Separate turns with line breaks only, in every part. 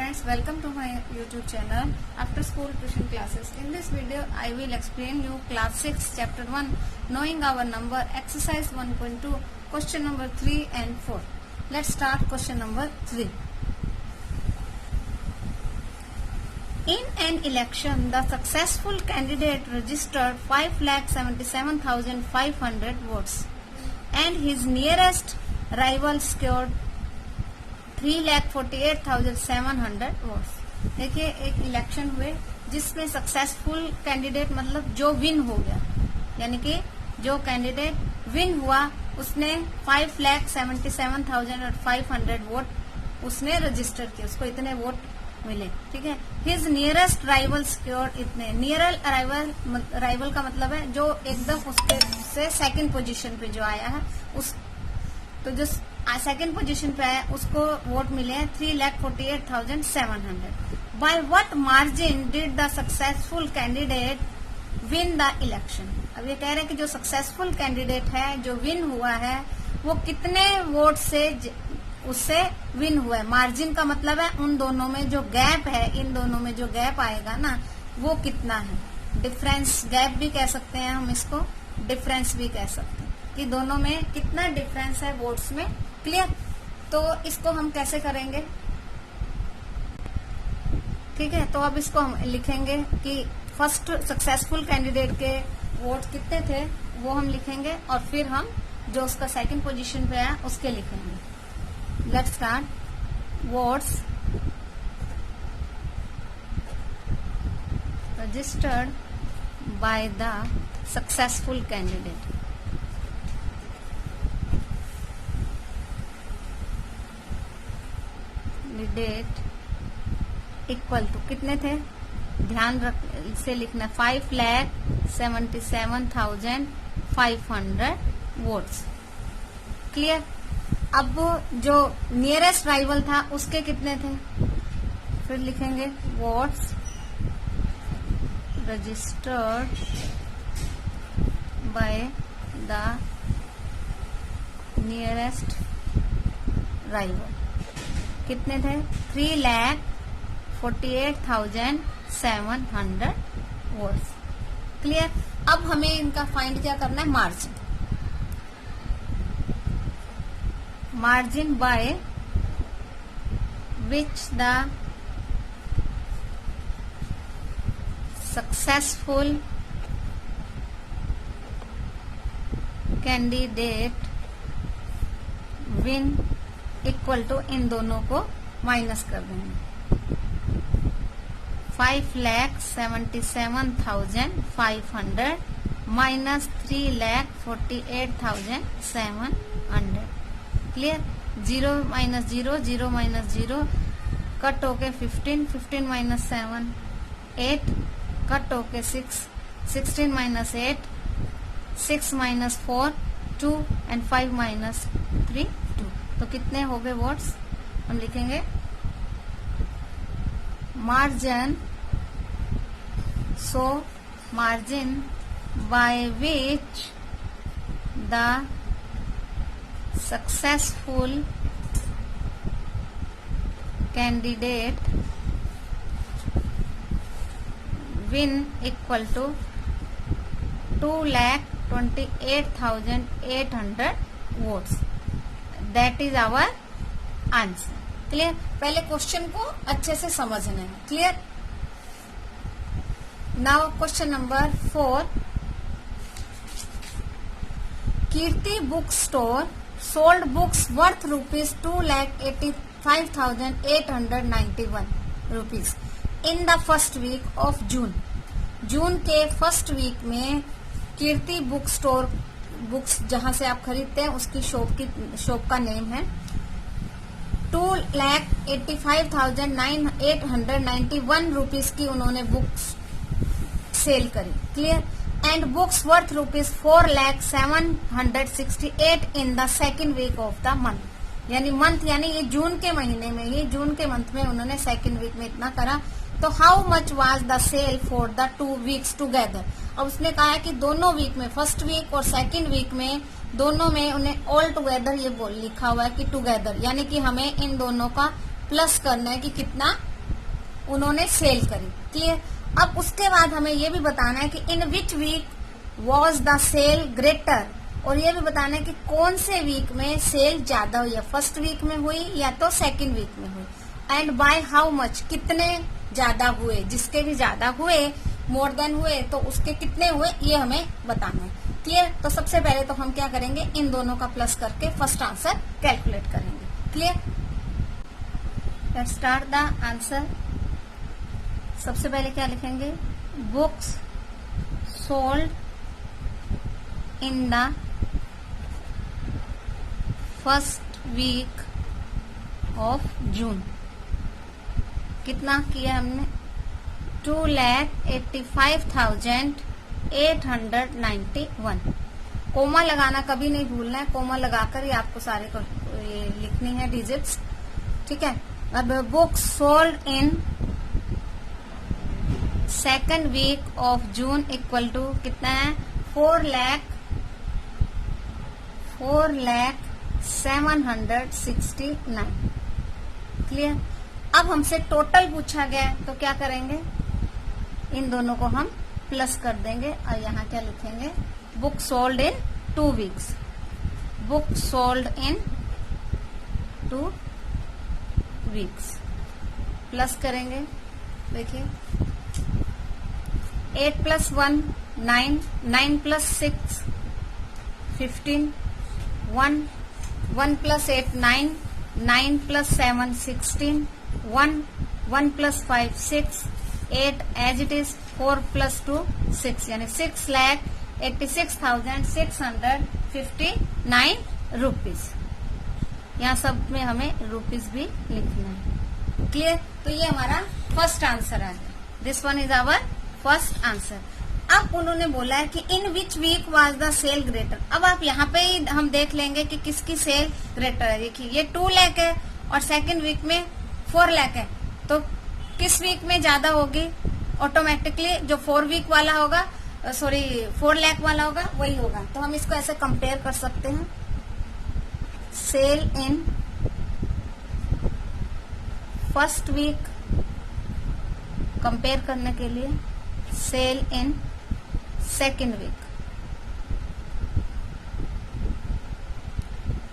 friends, welcome to my YouTube channel After School Tuition Classes. In this video I will explain you class 6 chapter 1 knowing our number exercise 1.2 question number 3 and 4. Let's start question number 3. In an election, the successful candidate registered 5,77,500 votes and his nearest rival scored 3,48,700 votes. देखिए एक election हुए जिसमें successful candidate मतलब जो win हो गया, यानी कि जो कैंडिडेट विन हुआ उसने 5,77,500 वोट उसने रजिस्टर किए, उसको इतने वोट मिले. ठीक है. हिज नियरेस्ट राइवल स्कोर इतने. नियर राइवल का मतलब है जो एकदम उसके से सेकंड पोजीशन पे जो आया है उस, तो जो सेकेंड पोजीशन पे है उसको वोट मिले हैं 3,48,700. By what margin did the successful candidate win the election. अब ये कह रहे हैं कि जो सक्सेसफुल कैंडिडेट है, जो विन हुआ है, वो कितने वोट से उससे विन हुआ है. मार्जिन का मतलब है उन दोनों में जो गैप है, इन दोनों में जो गैप आएगा ना वो कितना है. डिफरेंस गैप भी कह सकते हैं हम, इसको डिफरेंस भी कह सकते हैं कि दोनों में कितना डिफरेंस है वोट्स में. क्लियर. तो इसको हम कैसे करेंगे. ठीक है. तो अब इसको हम लिखेंगे कि फर्स्ट सक्सेसफुल कैंडिडेट के वोट कितने थे वो हम लिखेंगे और फिर हम जो उसका सेकंड पोजीशन पे है उसके लिखेंगे. Let's start. Votes registered by the successful candidate. That equal to कितने थे, ध्यान रख से लिखना, 5,77,500 वोट्स. क्लियर. अब जो नियरेस्ट राइवल था उसके कितने थे, फिर लिखेंगे votes registered by the nearest rival. कितने थे, 3,48,700 वोट्स. क्लियर. अब हमें इनका फाइंड क्या करना है, margin. Margin by which the successful candidate win equal to, इन दोनों को माइनस कर देंगे. 5,77,500 minus 3,48,700. Clear. 0 minus 0, 0 minus 0, cut होके 15, 15 माइनस 7, 8, कट होके 6, 16 माइनस 8, 6 माइनस 4, 2 एंड 5 माइनस 3, 2. तो कितने हो गए वोट्स, हम लिखेंगे margin. So margin by which the successful candidate win equal to 2,28,800 votes. That is our answer. Clear. पहले क्वेश्चन को अच्छे से समझना है. Clear. Now question number 4. Kirti book store sold books worth ₹2,85,891 in the first week of June. June के first week में कीर्ति book store, books जहां से आप खरीदते हैं उसकी शॉप का नेम है, 2,85,891 रुपीज की उन्होंने बुक्स सेल करी. Clear. And books worth ₹4,07,68 in the second week of the month. यानी मंथ यानी ये जून के महीने में ही, जून के मंथ में उन्होंने सेकेंड वीक में इतना करा. तो how much was the sale for the 2 weeks together. अब उसने कहा है कि दोनों वीक में, फर्स्ट वीक और सेकेंड वीक में, दोनों में उन्हें ऑल टुगेदर ये लिखा हुआ है कि टुगेदर, यानी कि हमें इन दोनों का प्लस करना है कि कितना उन्होंने सेल करी। क्लियर। अब उसके बाद हमें ये भी बताना है कि in which week was the sale greater, और ये भी बताना है कि कौन से वीक में सेल ज्यादा हुई है, फर्स्ट वीक में हुई या तो सेकंड वीक में हुई, एंड बाय हाउ मच, कितने ज्यादा हुए, जिसके भी ज्यादा हुए, मोर देन हुए, तो उसके कितने हुए ये हमें बताना है। क्लियर। तो सबसे पहले तो हम क्या करेंगे, इन दोनों का प्लस करके फर्स्ट आंसर कैलकुलेट करेंगे। Clear. Let's start the answer. सबसे पहले क्या लिखेंगे, books sold in the first week of June. कितना किया हमने, 2,85,891। कोमा लगाना कभी नहीं भूलना है, कोमा लगाकर ही आपको सारे को ये लिखनी है डिजिट्स। ठीक है। अब books sold in second week of June equal to कितना है, 4,769। क्लियर। अब हमसे टोटल पूछा गया है तो क्या करेंगे, इन दोनों को हम प्लस कर देंगे और यहाँ क्या लिखेंगे, book sold in 2 weeks, book sold in 2 weeks, plus करेंगे। देखिए 8 + 1 9, 9 + 6 15, 1 + 8 9, 9 + 7 16, 1 + 5 6, 8 as it is, 4 + 2 6, यानी 6,86,659 रुपीज। यहाँ सब में हमें रुपीज भी लिखना है। क्लियर। तो ये हमारा फर्स्ट आंसर है, this one is our first answer. अब उन्होंने बोला है कि in which week was the sale greater. अब आप यहाँ पे ही हम देख लेंगे कि किसकी सेल ग्रेटर है। देखिए ये 2 लाख है और सेकंड वीक में 4 लाख है, तो किस वीक में ज्यादा होगी, ऑटोमेटिकली जो 4 वीक वाला होगा, 4 लाख वाला होगा वही होगा। तो हम इसको ऐसे कंपेयर कर सकते हैं, sale in first week, compare करने के लिए सेल इन सेकेंड वीक।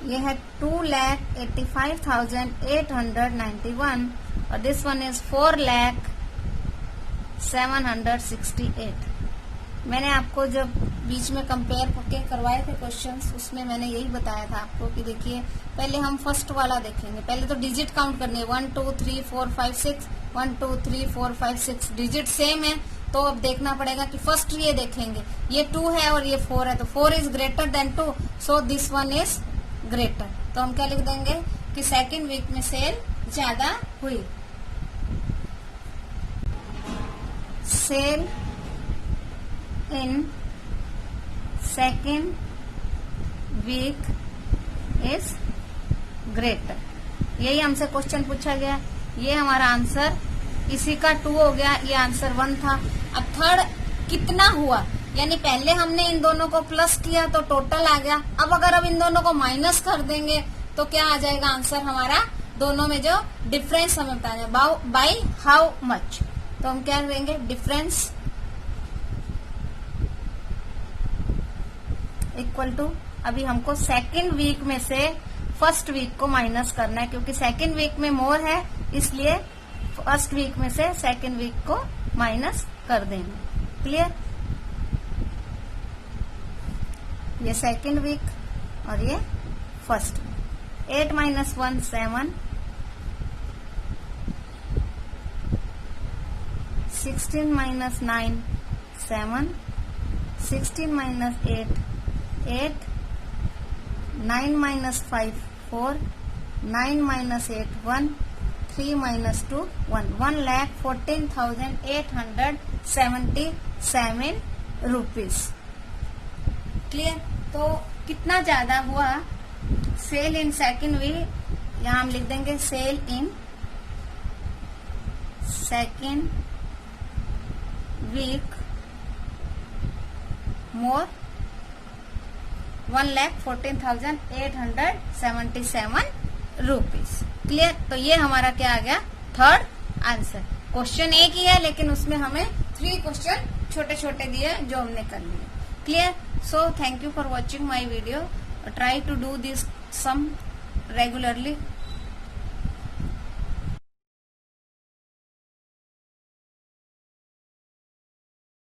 ये है 2,85,891 और दिस वन इज 4,0768। मैंने आपको जब बीच में कंपेयर करके करवाए थे क्वेश्चंस, उसमें मैंने यही बताया था आपको कि देखिए पहले हम फर्स्ट वाला देखेंगे, पहले तो डिजिट काउंट करनी है, 1 2 3 4 5 6, 1 2 3 4 5 6 डिजिट सेम है, तो अब देखना पड़ेगा कि फर्स्ट ये देखेंगे, ये 2 है और ये 4 है, तो 4 is greater than 2, so this one is greater. तो हम क्या लिख देंगे कि सेकेंड वीक में सेल ज्यादा हुई। Sale in second week is greater, यही हमसे क्वेश्चन पूछा गया। ये हमारा आंसर, इसी का 2 हो गया, ये आंसर 1 था। अब थर्ड कितना हुआ, यानी पहले हमने इन दोनों को प्लस किया तो टोटल आ गया। अब अगर अब इन दोनों को माइनस कर देंगे तो क्या आ जाएगा आंसर हमारा, दोनों में जो डिफरेंस हमें बताना है, बाई हाउ मच। तो हम क्या करेंगे, डिफरेंस इक्वल टू, अभी हमको सेकेंड वीक में से फर्स्ट वीक को माइनस करना है, क्योंकि सेकेंड वीक में मोर है, इसलिए फर्स्ट वीक में से सेकेंड वीक को माइनस कर देंगे। क्लियर। ये सेकेंड वीक और ये फर्स्ट वीक। 8 - 1 7, 16 - 9 7, 16 - 8 8, 9 - 5 4, 9 - 8 1, 3 - 2 1, 1,14,877 रुपीज। क्लियर। तो कितना ज्यादा हुआ, सेल इन सेकेंड वीक, यहाँ हम लिख देंगे sale in second week more 1,14,877 rupees. Clear. तो ये हमारा क्या आ गया, थर्ड आंसर। क्वेश्चन एक ही है लेकिन उसमें हमें 3 क्वेश्चन छोटे छोटे दिए जो हमने कर लिए। Clear? So thank you for watching my video. Try to do this sum regularly.